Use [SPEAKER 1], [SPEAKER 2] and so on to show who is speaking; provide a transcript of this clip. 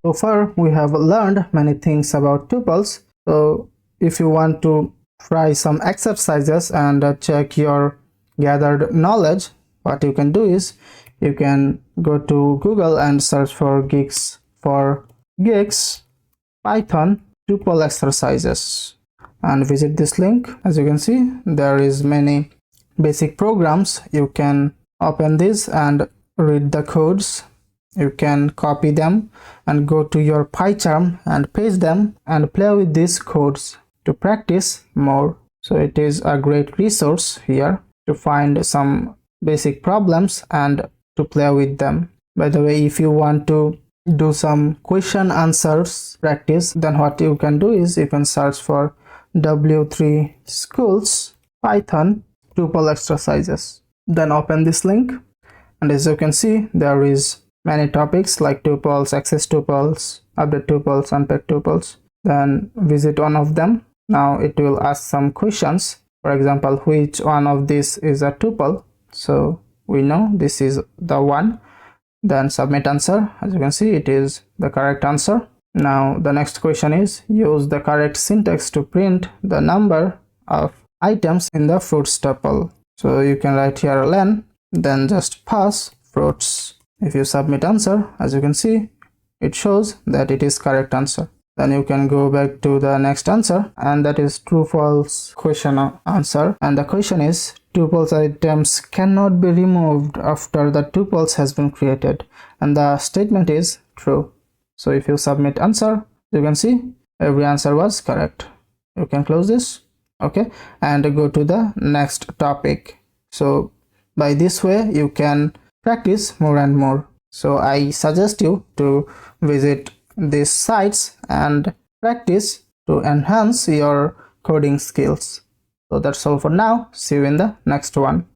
[SPEAKER 1] So far we have learned many things about tuples. So if you want to try some exercises and check your gathered knowledge, what you can do is you can go to Google and search for gigs Python tuple exercises and visit this link. As you can see, there is many basic programs. You can open this and read the codes. You can copy them and go to your PyCharm and paste them and play with these codes to practice more. So it is a great resource here to find some basic problems and to play with them. By the way, if you want to do some question answers practice, then what you can do is you can search for W3 Schools Python tuple exercises. Then open this link, and as you can see, there is many topics like tuples, access tuples, update tuples, unpack tuples. Then visit one of them. Now it will ask some questions. For example, which one of these is a tuple? So we know this is the one. Then submit answer. As you can see, it is the correct answer. Now the next question is use the correct syntax to print the number of items in the fruits tuple. So you can write here len, then just pass fruits. If you submit answer, as you can see, it shows that it is correct answer. Then you can go back to the next answer, and that is true false question answer. And the question is tuples items cannot be removed after the tuples has been created, and the statement is true. So if you submit answer, you can see every answer was correct. You can close this, okay, and go to the next topic. So by this way you can practice more and more. So I suggest you to visit these sites and practice to enhance your coding skills. So that's all for now. See you in the next one.